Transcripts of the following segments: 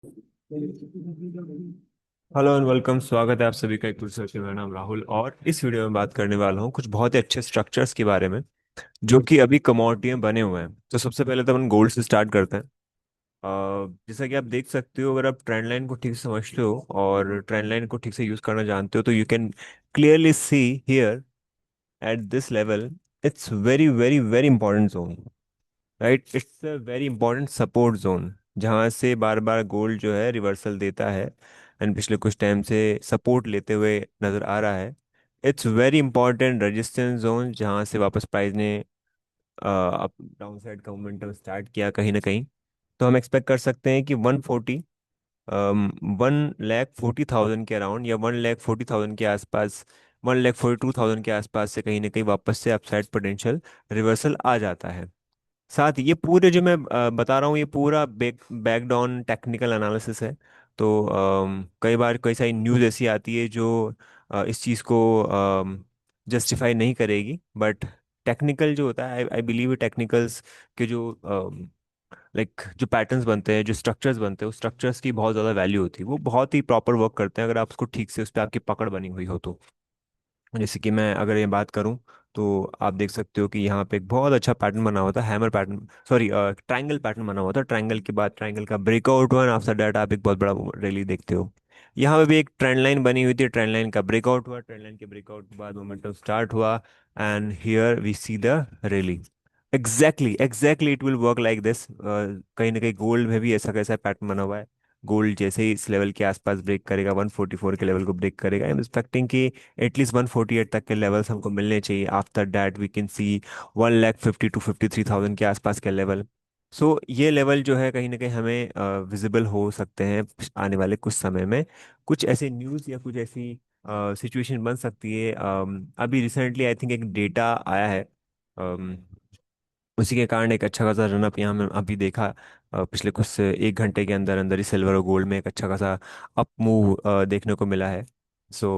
Hello and welcome. स्वागत है आप सभी का एक रिसर्च में। मेरा नाम राहुल और इस वीडियो में बात करने वाला हूँ कुछ बहुत ही अच्छे स्ट्रक्चर्स के बारे में जो कि अभी कमोडिटी में बने हुए हैं। तो सबसे पहले तो अपन गोल्ड से स्टार्ट करते हैं। जैसा कि आप देख सकते हो, अगर आप ट्रेंड लाइन को ठीक से समझते हो और ट्रेंड लाइन को ठीक से यूज करना जानते हो तो you can clearly see here at this level it's very very very important zone. Right, it's a very important support zone जहाँ से बार बार गोल्ड जो है रिवर्सल देता है एंड पिछले कुछ टाइम से सपोर्ट लेते हुए नजर आ रहा है। It's very important resistance zone जहाँ से वापस प्राइस ने अप डाउन साइड का मोमेंटम स्टार्ट किया कहीं ना कहीं। तो हम एक्सपेक्ट कर सकते हैं कि 140 1,40,000 के अराउंड या 1,40,000 के आसपास, 1,42,000 के आसपास से कहीं ना कहीं वापस से अपसाइड पोटेंशियल रिवर्सल आ जाता है। साथ ये पूरे जो मैं बता रहा हूँ ये पूरा बैकडाउन टेक्निकल एनालिसिस है। तो कई बार कई सारी न्यूज़ ऐसी आती है जो इस चीज़ को जस्टिफाई नहीं करेगी, बट टेक्निकल जो होता है आई आई बिलीव टेक्निकल्स के जो लाइक जो पैटर्न्स बनते हैं, जो स्ट्रक्चर्स बनते हैं, उस स्ट्रक्चर्स की बहुत ज़्यादा वैल्यू होती है। वो बहुत ही प्रॉपर वर्क करते हैं अगर आप उसको ठीक से उस पर आपकी पकड़ बनी हुई हो तो। जैसे कि मैं अगर ये बात करूं तो आप देख सकते हो कि यहाँ पे एक बहुत अच्छा पैटर्न बना हुआ था, hammer pattern, sorry triangle pattern बना हुआ था। ट्रायंगल के बाद ट्रायंगल का ब्रेकआउट हुआ, आफ्टर दैट आप एक बहुत बड़ा रैली देखते हो। यहाँ पे भी एक ट्रेंड लाइन बनी हुई थी, ट्रेंड लाइन का ब्रेकआउट हुआ, ट्रेंड लाइन के ब्रेकआउट के बाद मोमेंटम स्टार्ट हुआ and here we see the rally. Exactly exactly it will work like this. कहीं ना कहीं गोल्ड में भी ऐसा कैसा पैटर्न बना हुआ है। गोल्ड जैसे ही इस लेवल के आसपास ब्रेक करेगा, 144 के लेवल को ब्रेक करेगा, आई एम एक्सपेक्टिंग कि एटलीस्ट 148 तक के लेवल्स हमको मिलने चाहिए। After that we can see 1,50,000 to 53,000 के आसपास के लेवल। सो ये लेवल जो है कहीं ना कहीं हमें विजिबल हो सकते हैं आने वाले कुछ समय में। कुछ ऐसे न्यूज़ या कुछ ऐसी सिचुएशन बन सकती है। अभी रिसेंटली आई थिंक एक डेटा आया है, उसी के कारण एक अच्छा खासा रनअप यहाँ में अभी देखा। पिछले कुछ एक घंटे के अंदर अंदर ही सिल्वर और गोल्ड में एक अच्छा खासा अप मूव देखने को मिला है। So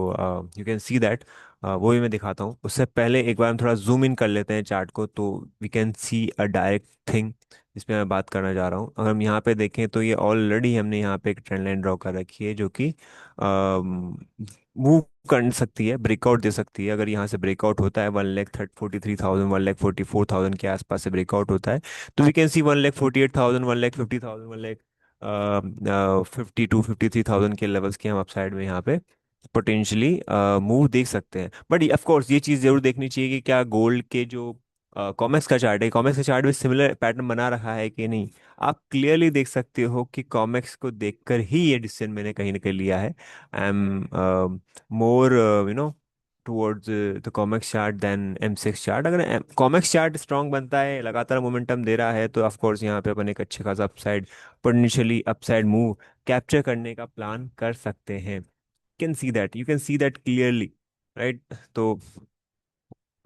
you can see that. वो भी मैं दिखाता हूँ। उससे पहले एक बार हम थोड़ा जूम इन कर लेते हैं चार्ट को, तो we can see a direct thing जिसमें मैं बात करना चाह रहा हूँ। अगर हम यहाँ पे देखें तो ये ऑलरेडी हमने यहाँ पे एक ट्रेंड लाइन ड्रॉ कर रखी है जो कि मूव कर सकती है, ब्रेकआउट दे सकती है। अगर यहाँ से ब्रेकआउट होता है 1,43,000, 1,44,000 के आसपास से ब्रेकआउट होता है तो वी कैन सी 1,48,000, 1,50,000, 1,52,53,000 के लेवल्स के हम अपसाइड में यहाँ पे पोटेंशियली मूव देख सकते हैं। बट ऑफ कोर्स ये चीज़ जरूर देखनी चाहिए कि क्या गोल्ड के जो कॉमेक्स का चार्ट है, कॉमेक्स का चार्ट भी सिमिलर पैटर्न बना रखा है कि नहीं। आप क्लियरली देख सकते हो कि कॉमेक्स को देखकर ही ये डिसीजन मैंने कहीं ना कहीं लिया है। I am more towards the COMEX chart then M6 chart. अगर कॉमेक्स चार्ट स्ट्रांग बनता है, लगातार मोमेंटम दे रहा है, तो ऑफ कोर्स यहाँ पे अपन एक अच्छे खासा upside, potentially upside move capture करने का प्लान कर सकते हैं। Can see that, you can see that clearly, right. तो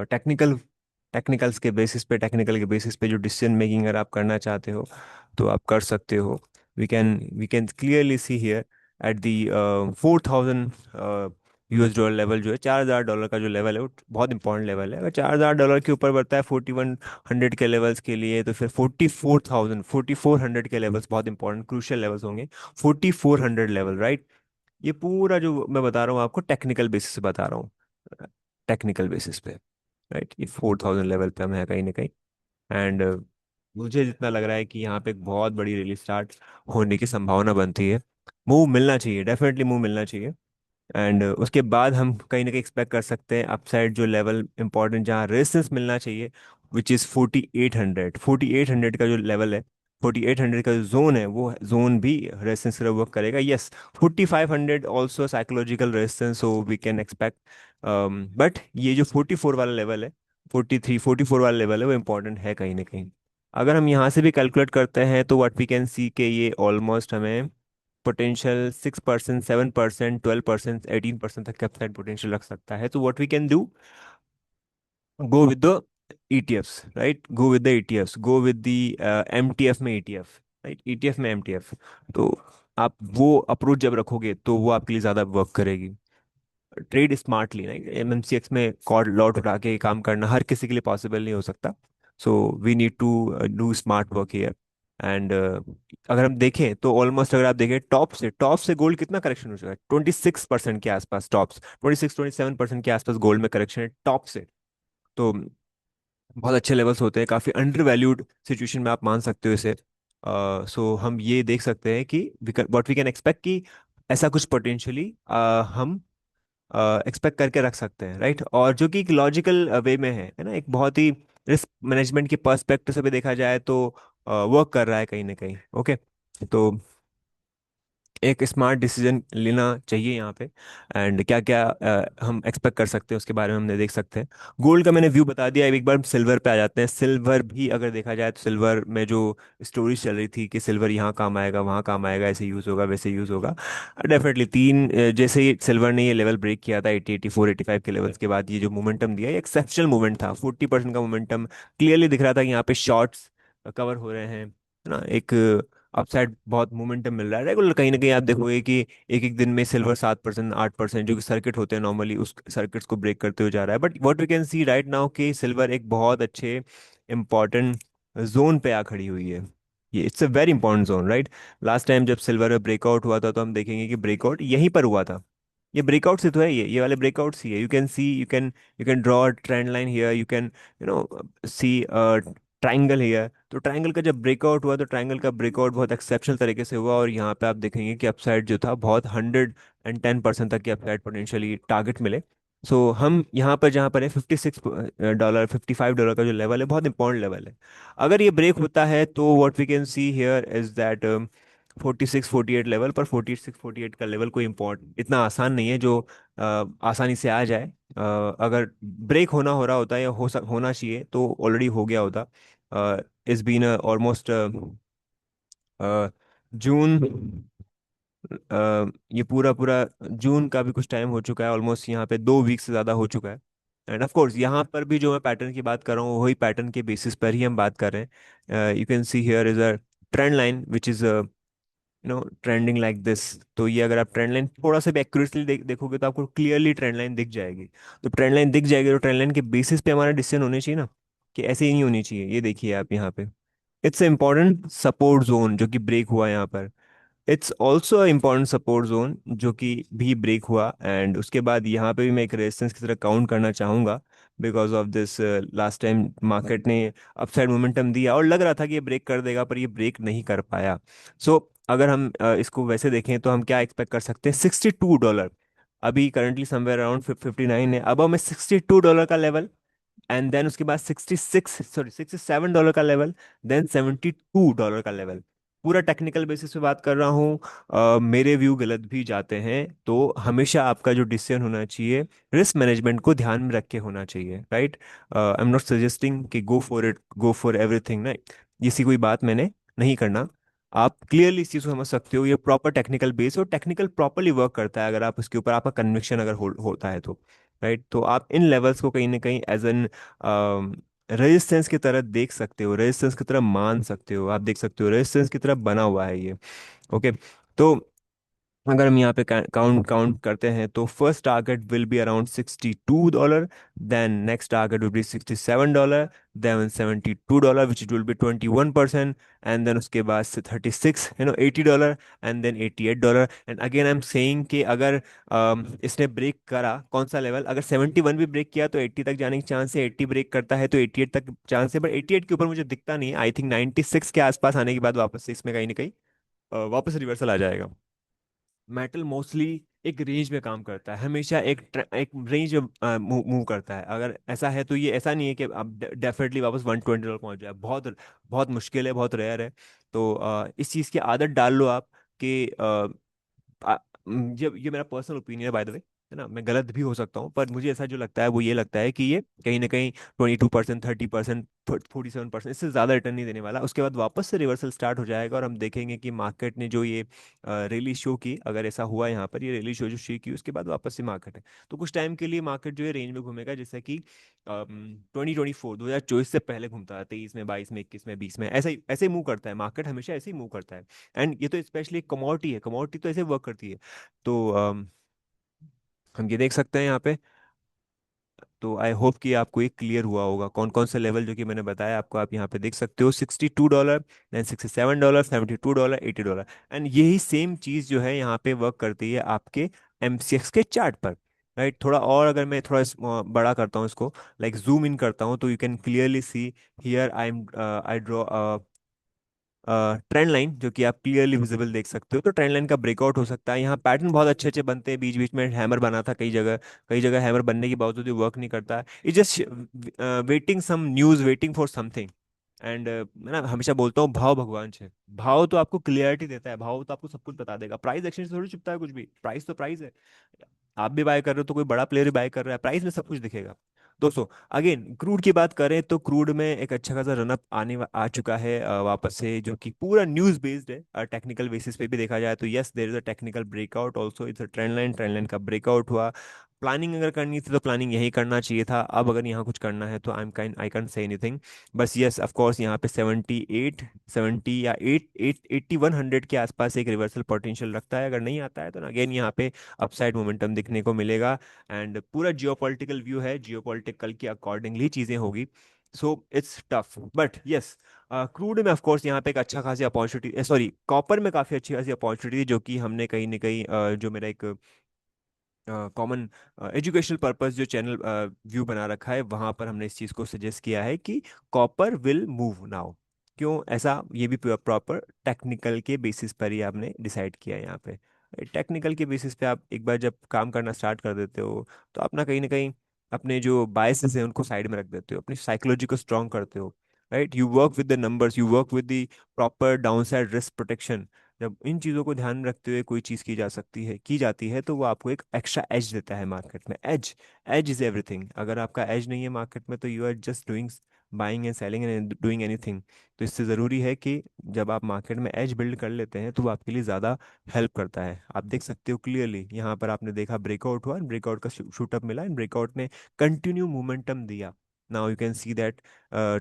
टेक्निकल टेक्निकल के बेसिस पे जो डिसीजन मेकिंग अगर आप करना चाहते हो तो आप कर सकते हो। We can clearly see here at the 4,000 US dollar level, जो है $4,000 का जो लेवल है वो बहुत इंपॉर्टेंट लेवल है। अगर $4,000 के ऊपर बढ़ता है 4,100 के लेवल्स के लिए, तो फिर 44,000 के लेवल्स बहुत इंपॉर्टेंट क्रूशियल लेवल्स होंगे। 4,400 लेवल, राइट। ये पूरा जो मैं बता रहा हूँ आपको टेक्निकल बेसिस से बता रहा हूँ, टेक्निकल बेसिस पे, राइट। ये 4,000 लेवल पे हम है कहीं ना कहीं। एंड मुझे जितना लग रहा है कि यहाँ पे एक बहुत बड़ी रैली स्टार्ट होने की संभावना बनती है। मूव मिलना चाहिए, डेफिनेटली मूव मिलना चाहिए। एंड उसके बाद हम कहीं ना कहीं एक्सपेक्ट कर सकते हैं अपसाइड जो लेवल इंपॉर्टेंट जहाँ रेजिस्टेंस मिलना चाहिए, विच इज़ 4,800। 4,800 का जो लेवल है, 4,800 का जो जोन है, वो जोन भी रेजिस्टेंस की तरह वर्क करेगा। Yes, 4,500 also psychological resistance, so we can expect. But ये जो 44 वाला लेवल है, 43 44 वाला लेवल है, वो इंपॉर्टेंट है कहीं ना कहीं। अगर हम यहाँ से भी कैलकुलेट करते हैं तो व्हाट वी कैन सी के ये ऑलमोस्ट हमें पोटेंशियल 6%, 7%, 12%, 18% तक का अपसाइड पोटेंशियल रख सकता है। तो what we can do, go with the ETFs, right. Go with the ETFs, go with the MTF में ETF, राइट, ETF में MTF। तो आप वो अप्रोच जब रखोगे तो वो आपके लिए ज़्यादा वर्क करेगी। Trade smartly, right. MMCX में कॉर्ड लॉट उठा के काम करना हर किसी के लिए पॉसिबल नहीं हो सकता। So we need to do smart work here. And अगर हम देखें तो ऑलमोस्ट, अगर आप देखें टॉप से गोल्ड कितना करेक्शन हो चुका है, 26% के आसपास, टॉप्स 26-27% के आसपास गोल्ड में करेक्शन है टॉप से। तो बहुत अच्छे लेवल्स होते हैं, काफ़ी अंडर वैल्यूड सिचुएशन में आप मान सकते हो इसे। सो हम ये देख सकते हैं कि व्हाट वी कैन एक्सपेक्ट कि ऐसा कुछ पोटेंशियली हम एक्सपेक्ट करके रख सकते हैं, राइट। और जो कि एक लॉजिकल वे में है ना, एक बहुत ही रिस्क मैनेजमेंट के पर्सपेक्टिव से भी देखा जाए तो वर्क कर रहा है कहीं ना कहीं। ओके, तो एक स्मार्ट डिसीजन लेना चाहिए यहाँ पे। एंड क्या क्या हम एक्सपेक्ट कर सकते हैं उसके बारे में हमने देख सकते हैं। गोल्ड का मैंने व्यू बता दिया, अब एक बार सिल्वर पे आ जाते हैं। सिल्वर भी अगर देखा जाए तो सिल्वर में जो स्टोरी चल रही थी कि सिल्वर यहाँ काम आएगा, वहाँ काम आएगा, ऐसे यूज़ होगा, वैसे यूज़ होगा, डेफिनेटली जैसे ही सिल्वर ने ये लेवल ब्रेक किया था 80, 84, 85 के लेवल्स के बाद, ये जो मोमेंटम दिया, ये एक्सेप्शनल मोमेंट था। 40% का मोमेंटम क्लियरली दिख रहा था कि यहाँ पे शॉर्ट्स कवर हो रहे हैं, है ना। एक अपसाइड बहुत मोमेंटम मिल रहा है रेगुलर। कहीं ना कहीं आप देखोगे कि एक एक दिन में सिल्वर 7%, 8%, जो कि सर्किट होते हैं नॉर्मली, उस सर्किट्स को ब्रेक करते हुए जा रहा है। But what we can see right now कि सिल्वर एक बहुत अच्छे इंपॉर्टेंट जोन पे आ खड़ी हुई है। ये it's a very important zone, right. Last time जब सिल्वर में ब्रेकआउट हुआ था तो हम देखेंगे कि ब्रेकआउट यहीं पर हुआ था। ये ब्रेकआउट से तो है, ये वाले ब्रेकआउट्स ही है। You can draw trend line here, you can see triangle here. तो ट्रायंगल का जब ब्रेकआउट हुआ तो ट्रायंगल का ब्रेकआउट बहुत एक्सेप्शनल तरीके से हुआ, और यहाँ पे आप देखेंगे कि अपसाइड जो था बहुत 110% तक की अपसाइड पोटेंशियली टारगेट मिले। सो हम यहाँ पर जहाँ पर है $56, $55 का जो लेवल है, बहुत इंपॉर्टेंट लेवल है। अगर ये ब्रेक होता है तो what we can see here is that 46-48 level पर, 46-48 का लेवल कोई इम्पोर्टेंट इतना आसान नहीं है जो आसानी से आ जाए। अगर ब्रेक हो रहा होता है या होना चाहिए तो ऑलरेडी हो गया होता। इट्स बीन ऑलमोस्ट जून, ये पूरा पूरा जून का भी कुछ टाइम हो चुका है, ऑलमोस्ट यहाँ पे 2 वीक से ज़्यादा हो चुका है। एंड ऑफ कोर्स यहाँ पर भी जो मैं पैटर्न की बात कर रहा हूँ वही पैटर्न के बेसिस पर ही हम बात कर रहे हैं। You can see here is a trend line which is trending like this. तो ये अगर आप ट्रेंड लाइन थोड़ा सा भी एक्यूरेटली देखोगे तो आपको क्लियरली ट्रेंड लाइन दिख जाएगी। तो ट्रेंड लाइन दिख जाएगी तो ट्रेंड लाइन के बेसिस पे हमारा डिसीजन होने चाहिए ना, कि ऐसे ही नहीं होनी चाहिए। ये देखिए आप यहाँ पे, it's a important support zone जो कि ब्रेक हुआ यहाँ पर। It's also a important support zone जो कि भी ब्रेक हुआ, एंड उसके बाद यहाँ पे भी मैं एक रेजिस्टेंस की तरह काउंट करना चाहूँगा। Because of this last time market ने अपसाइड मोमेंटम दिया और लग रहा था कि ये ब्रेक कर देगा, पर ये ब्रेक नहीं कर पाया। सो अगर हम इसको वैसे देखें तो हम क्या एक्सपेक्ट कर सकते हैं, $62। अभी करंटली समवेयर अराउंड 59 है। अब हमें $62 का लेवल, एंड देन उसके बाद 67 डॉलर का लेवल, देन $72 का लेवल। पूरा टेक्निकल बेसिस पे बात कर रहा हूँ। मेरे व्यू गलत भी जाते हैं तो हमेशा आपका जो डिसीजन होना चाहिए रिस्क मैनेजमेंट को ध्यान में रख के होना चाहिए, right. I am not suggesting कि go for it, go for everything, right. इसी कोई बात मैंने नहीं करना। आप क्लियरली इस चीज़ को समझ सकते हो, ये प्रॉपर टेक्निकल बेस और टेक्निकल प्रॉपरली वर्क करता है अगर आप उसके ऊपर आपका कन्विक्शन अगर होता है तो, राइट। तो आप इन लेवल्स को कहीं ना कहीं एज एन रेजिस्टेंस की तरह देख सकते हो, रेजिस्टेंस की तरह मान सकते हो, आप देख सकते हो रेजिस्टेंस की तरह बना हुआ है ये। ओके, तो अगर हम यहाँ पे काउंट काउंट करते हैं तो first target will be around $62, then next target will be $67, then $72 which will be 21%, and then उसके बाद से 36, $80, and then $88। And again I am saying कि अगर इसने ब्रेक करा कौन सा लेवल, अगर 71 भी ब्रेक किया तो 80 तक जाने की चांस है, 80 ब्रेक करता है तो 88 तक चांस है, बट 88 के ऊपर मुझे दिखता नहीं है। आई थिंक 96 के आसपास आने के बाद वापस से इसमें कहीं ना कहीं वापस रिवर्सल आ जाएगा। मेटल मोस्टली एक रेंज में काम करता है, हमेशा एक रेंज में मूव करता है। अगर ऐसा है तो ये ऐसा नहीं है कि आप डेफिनेटली वापस $120 पहुंच जाए, बहुत बहुत मुश्किल है, बहुत रेयर है। तो इस चीज़ की आदत डाल लो आप कि ये मेरा पर्सनल ओपिनियन है बाय द वे, है ना। मैं गलत भी हो सकता हूँ, पर मुझे ऐसा जो लगता है वो ये लगता है कि ये कहीं ना कहीं 22%, 30%, 47%, इससे ज़्यादा रिटर्न नहीं देने वाला। उसके बाद वापस से रिवर्सल स्टार्ट हो जाएगा और हम देखेंगे कि मार्केट ने जो ये रैली शो की, अगर ऐसा हुआ यहाँ पर, ये रैली शो जो शो की उसके बाद वापस से मार्केट है, तो कुछ टाइम के लिए मार्केट जो है रेंज में घूमेगा, जैसा कि 2024 से पहले घूमता है, 23 में, 22 में, 21 में, 20 में, ऐसे ही मूव करता है मार्केट, हमेशा ऐसे ही मूव करता है। एंड ये तो स्पेशली एक कमोडिटी है, कमोडिटी तो ऐसे वर्क करती है। तो हम ये देख सकते हैं यहाँ पे। तो आई होप कि आपको ये क्लियर हुआ होगा कौन कौन से लेवल जो कि मैंने बताया आपको, आप यहाँ पे देख सकते हो। $62, देन $67, $72, $80। एंड यही सेम चीज़ जो है यहाँ पे वर्क करती है आपके MCX के चार्ट पर, राइट। थोड़ा और अगर मैं थोड़ा बड़ा करता हूँ इसको, लाइक जूम इन करता हूँ, तो you can clearly see here I draw trend line, जो कि आप क्लियरली विजिबल देख सकते हो। तो ट्रेंड लाइन का ब्रेकआउट हो सकता है, यहाँ पैटर्न बहुत अच्छे अच्छे बनते हैं। बीच बीच में हैमर बना था कई जगह, कई जगह हैमर बनने के बावजूद भी वर्क नहीं करता है। It just waiting some news, waiting for something. And मैं ना हमेशा बोलता हूँ भाव भगवान है। भाव तो आपको क्लियरिटी देता है, भाव तो आपको सब कुछ बता देगा। प्राइस एक्सचेंज से थोड़ी छुपता है कुछ भी, प्राइस तो प्राइस है। आप भी बाय कर रहे हो तो कोई बड़ा प्लेयर भी बाय कर रहा है, प्राइस में सब कुछ दिखेगा। दोस्तों, अगेन क्रूड की बात करें तो क्रूड में एक अच्छा खासा रनअप आ चुका है वापस से, जो कि पूरा न्यूज बेस्ड है। टेक्निकल बेसिस पे भी देखा जाए तो yes, there is a technical breakout also, it's a trend line, trend line का ब्रेकआउट हुआ। प्लानिंग अगर करनी थी तो प्लानिंग यही करना चाहिए था। अब अगर यहाँ कुछ करना है तो आई कैन से एनीथिंग। बस यस, ऑफ कोर्स यहाँ पे 78, 70 या 8100 के आसपास एक रिवर्सल पोटेंशियल रखता है। अगर नहीं आता है तो अगेन यहाँ पे अपसाइड मोमेंटम दिखने को मिलेगा। एंड पूरा जियोपॉलिटिकल व्यू है, जियोपॉलिटिकल के अकॉर्डिंगली चीज़ें होगी। So it's tough, but yes, crude में ऑफ कोर्स यहाँ पे एक अच्छा खासी अपॉर्चुनिटी, सॉरी कॉपर में काफ़ी अच्छी खासी अपॉर्चुनिटी, जो कि हमने कहीं ना कहीं जो मेरा एक कॉमन एजुकेशनल पर्पस जो चैनल व्यू बना रखा है, वहाँ पर हमने इस चीज़ को सजेस्ट किया है कि कॉपर विल मूव नाउ। क्यों ऐसा, ये भी प्रॉपर टेक्निकल के बेसिस पर ही आपने डिसाइड किया है यहाँ पे। टेक्निकल के बेसिस पे आप एक बार जब काम करना स्टार्ट कर देते हो, तो अपना कहीं ना कहीं अपने जो बायसेस हैं उनको साइड में रख देते हो, अपनी साइकोलॉजी को स्ट्रॉन्ग करते हो, right. You work with the numbers, you work with the proper down side risk protection. जब इन चीज़ों को ध्यान में रखते हुए कोई चीज़ की जाती है तो वो आपको एक एक्स्ट्रा एज देता है मार्केट में। Edge, edge is everything. अगर आपका एज नहीं है मार्केट में तो you are just doing, buying and selling and doing anything. तो इससे ज़रूरी है कि जब आप मार्केट में एज बिल्ड कर लेते हैं तो वो आपके लिए ज़्यादा हेल्प करता है। आप देख सकते हो क्लियरली यहाँ पर आपने देखा ब्रेकआउट हुआ, ब्रेकआउट का शूटअप मिला, एंड ब्रेकआउट ने कंटिन्यू मोमेंटम दिया। Now you can see that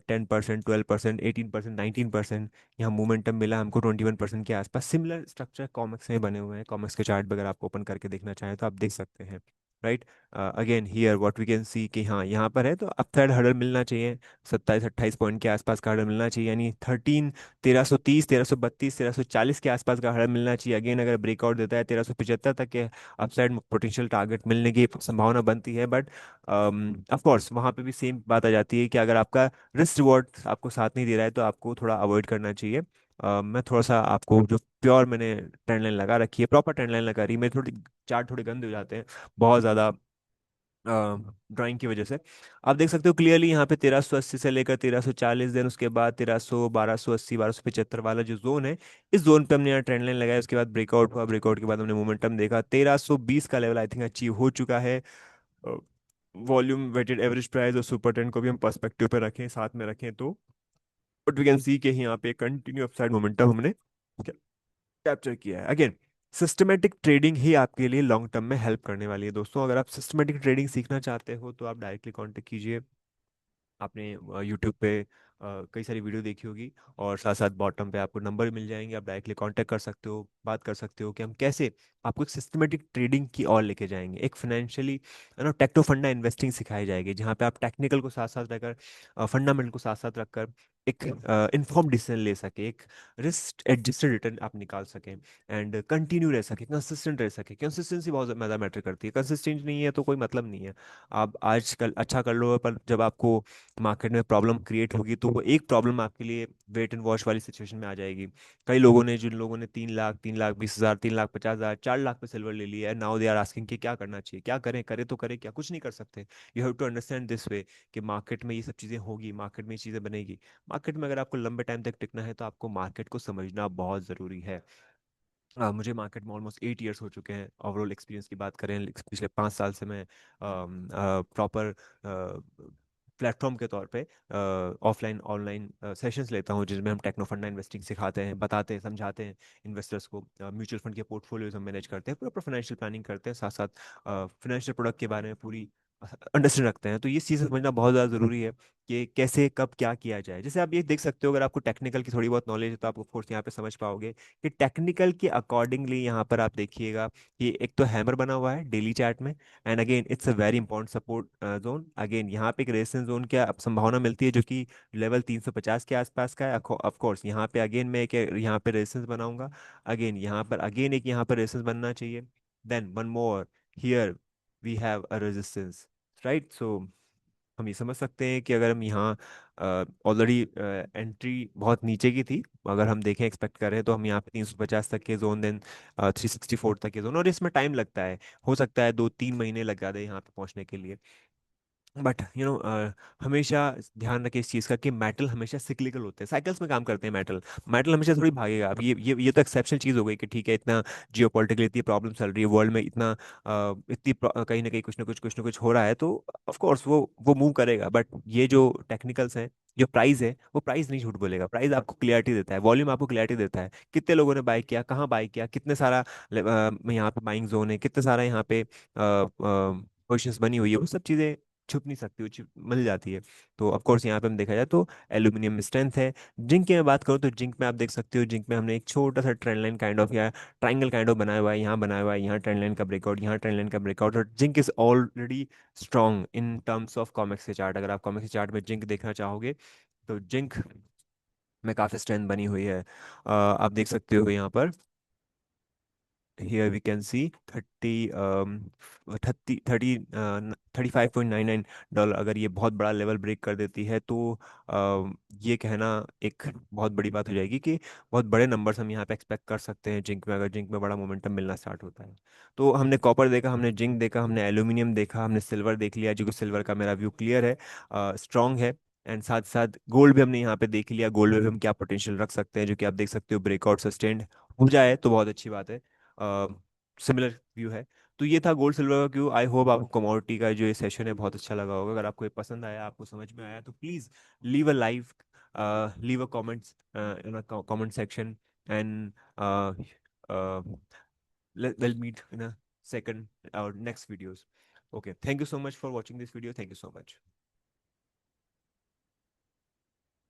10%, 12%, 18%, 19% यहाँ मोमेंटम मिला हमको, 21% के आसपास। सिमिलर स्ट्रक्चर कॉमिक्स में बने हुए हैं, कॉमिक्स के चार्ट वगैरह आपको ओपन करके देखना चाहें तो आप देख सकते हैं, right. Again here what we can see कि हाँ यहाँ पर है तो अपसाइड हर्डल मिलना चाहिए, 27-28 पॉइंट के आसपास का हर्डल मिलना चाहिए, यानी 1330, 1332, 1340 के आसपास का हर्डल मिलना चाहिए। अगेन अगर ब्रेकआउट देता है 1375 तक के अपसाइड पोटेंशियल टारगेट मिलने की संभावना बनती है। बट ऑफ कोर्स वहाँ पे भी सेम बात आ जाती है कि अगर आपका रिस्क रिवॉर्ड आपको साथ नहीं दे रहा है तो आपको थोड़ा अवॉइड करना चाहिए। मैं थोड़ा सा आपको जो प्योर मैंने ट्रेंड लाइन लगा रखी है, प्रॉपर ट्रेंड लाइन लगा रही है, मेरे थोड़ी चार्ट थोड़े गंदे हो जाते हैं बहुत ज़्यादा ड्राइंग की वजह से। आप देख सकते हो क्लियरली यहाँ पे 1380 से लेकर 1340, दिन उसके बाद 1300, 1280, 1275 वाला जो जोन है, इस जोन पे हमने यहाँ ट्रेंड लाइन लगाया। उसके बाद ब्रेकआउट हुआ, ब्रेकआउट के बाद हमने मोमेंटम देखा, 1320 का लेवल आई थिंक अचीव हो चुका है। वॉल्यूम वेटेड एवरेज प्राइस और सुपर ट्रेंड को भी हम पर्सपेक्टिव पे रखें, साथ में रखें, तो बट वी कैन सी कि यहाँ पे कंटिन्यू अपसाइड मोमेंटम हमने कैप्चर किया है। अगेन, सिस्टमेटिक ट्रेडिंग ही आपके लिए लॉन्ग टर्म में हेल्प करने वाली है दोस्तों। अगर आप सिस्टमेटिक ट्रेडिंग सीखना चाहते हो तो आप डायरेक्टली कांटेक्ट कीजिए। आपने यूट्यूब पे कई सारी वीडियो देखी होगी, और साथ साथ बॉटम पे आपको नंबर मिल जाएंगे, आप डायरेक्टली कांटेक्ट कर सकते हो, बात कर सकते हो कि हम कैसे आपको एक सिस्टमेटिक ट्रेडिंग की ओर लेके जाएंगे। एक फाइनेंशियली टेक्नो फंडा इन्वेस्टिंग सिखाई जाएगी, जहाँ पे आप टेक्निकल को साथ साथ रखकर, फंडामेंटल को साथ साथ रखकर एक इन्फॉर्म डिसीजन ले सके, एक रिस्क एडजस्टेड रिटर्न आप निकाल सकें, एंड कंटिन्यू रह सके, कंसिस्टेंट रह सके। कंसिस्टेंसी बहुत ज़्यादा मैटर करती है, कंसिस्टेंट नहीं है तो कोई मतलब नहीं है। आप आजकल अच्छा कर लो, पर जब आपको मार्केट में प्रॉब्लम क्रिएट होगी तो वो एक प्रॉब्लम आपके लिए वेट एंड वॉच वाली सिचुएशन में आ जाएगी। कई लोगों ने, जिन लोगों ने 3 लाख, 3 लाख 20 हज़ार, 3 लाख 50 हज़ार, 4 लाख पे सिल्वर ले लिया है, नाउ दे आर आस्किंग कि क्या करना चाहिए, क्या करें, करे तो करे क्या, कुछ नहीं कर सकते। You have to understand this way कि मार्केट में ये सब चीज़ें होगी, मार्केट में ये चीज़ें बनेगी। मार्केट में अगर आपको लंबे टाइम तक टिकना है तो आपको मार्केट को समझना बहुत ज़रूरी है। मुझे मार्केट में ऑलमोस्ट 8 ईयर्स हो चुके हैं। ओवरऑल एक्सपीरियंस की बात करें, पिछले 5 साल से मैं प्रॉपर प्लेटफॉर्म के तौर पे ऑफलाइन ऑनलाइन सेशंस लेता हूँ, जिसमें हम टेक्नो फंडा इन्वेस्टिंग सिखाते हैं, बताते हैं, समझाते हैं इन्वेस्टर्स को। म्यूचुअल फंड के पोर्टफोलियोज हम मैनेज करते हैं, प्रॉपर फाइनेंशियल प्लानिंग करते हैं, साथ साथ फाइनेंशियल प्रोडक्ट के बारे में पूरी अंडरस्टैंड रखते हैं। तो ये चीज़ समझना बहुत ज़्यादा ज़रूरी है कि कैसे कब क्या किया जाए। जैसे आप ये देख सकते हो, अगर आपको टेक्निकल की थोड़ी बहुत नॉलेज है तो आप ऑफकोर्स यहाँ पे समझ पाओगे कि टेक्निकल के अकॉर्डिंगली यहाँ पर आप देखिएगा कि एक तो हैमर बना हुआ है डेली चार्ट में, and again it's a very important support zone. Again यहाँ पे एक रेजिस्टेंस जोन की संभावना मिलती है जो कि लेवल 350 के आसपास का है। ऑफ कोर्स यहाँ पे अगेन मैं एक यहाँ पे रेजिस्टेंस बनाऊंगा, अगेन यहाँ पर अगेन एक यहाँ पर रेजिस्टेंस बनना चाहिए, then one more here we have a resistance, right. So हम ये समझ सकते हैं कि अगर हम यहाँ ऑलरेडी एंट्री बहुत नीचे की थी, अगर हम देखें एक्सपेक्ट कर रहे हैं, तो हम यहाँ पे 350 तक के जोन, देन 364 तक के जोन, और इसमें टाइम लगता है, हो सकता है 2-3 महीने लगा दे यहाँ पे पहुँचने के लिए। बट हमेशा ध्यान रखें इस चीज़ का कि मेटल हमेशा सिक्लिकल होते हैं, साइकिल्स में काम करते हैं। मेटल मेटल हमेशा थोड़ी भागेगा। अब ये तो एक्सेप्शनल चीज़ हो गई कि ठीक है, इतना जियोपॉलिटिकल इतनी प्रॉब्लम चल रही है वर्ल्ड में, इतना कहीं ना कहीं कुछ ना कुछ हो रहा है, तो ऑफ कोर्स वो मूव करेगा। बट ये जो टेक्निकल्स हैं, जो प्राइस है, वो प्राइस नहीं झूठ बोलेगा। प्राइस आपको क्लियरिटी देता है, वॉल्यूम आपको क्लियरिटी देता है, कितने लोगों ने बाय किया, कहाँ बाय किया, कितने सारा यहाँ पे बाइंग जोन है, कितने सारा यहाँ पे पोजिशंस बनी हुई है, वो सब चीज़ें छुप नहीं सकती, वो छुप मिल जाती है। तो ऑफ कोर्स यहाँ पे हम देखा जाए तो एल्यूमिनियम स्ट्रेंथ है। जिंक की मैं बात करूँ तो जिंक में आप देख सकते हो, जिंक में हमने एक छोटा सा ट्रेंड लाइन काइंड ऑफ या ट्राइंगल काइंड ऑफ बनाया हुआ है, यहाँ बनाया हुआ है, यहाँ ट्रेंड लाइन का ब्रेकआउट, यहाँ ट्रेंड लाइन का ब्रेकआउट, और zinc is already strong in terms of COMEX के चार्ट। अगर आप कॉमेक्स के चार्ट में जिंक देखना चाहोगे तो जिंक में काफ़ी स्ट्रेंथ बनी हुई है। आप देख सकते हो यहाँ पर, here we can see 35.99 dollar. अगर ये बहुत बड़ा लेवल ब्रेक कर देती है तो ये कहना एक बहुत बड़ी बात हो जाएगी कि बहुत बड़े नंबर्स हम यहाँ पे एक्सपेक्ट कर सकते हैं जिंक में, अगर जिंक में बड़ा मोमेंटम मिलना स्टार्ट होता है। तो हमने कॉपर देखा, हमने जिंक देखा, हमने एल्यूमिनियम देखा, हमने सिल्वर देख लिया, जो कि सिल्वर का मेरा व्यू क्लियर है, स्ट्रांग है। एंड साथ साथ गोल्ड भी हमने यहाँ पे देख लिया, गोल्ड में भी हम क्या पोटेंशियल रख सकते हैं, जो कि आप देख सकते हो ब्रेकआउट सस्टेन्ड हो जाए तो बहुत अच्छी बात है। सिमिलर व्यू है। तो ये था गोल्ड सिल्वर का व्यू। आई होप आपको कमोडिटी का जो ये सेशन है बहुत अच्छा लगा होगा। अगर आपको ये पसंद आया, आपको समझ में आया, तो please leave a live, leave a comments in a comment section, and we'll meet in a second or next videos. Okay, thank you so much for watching this video. Thank you so much.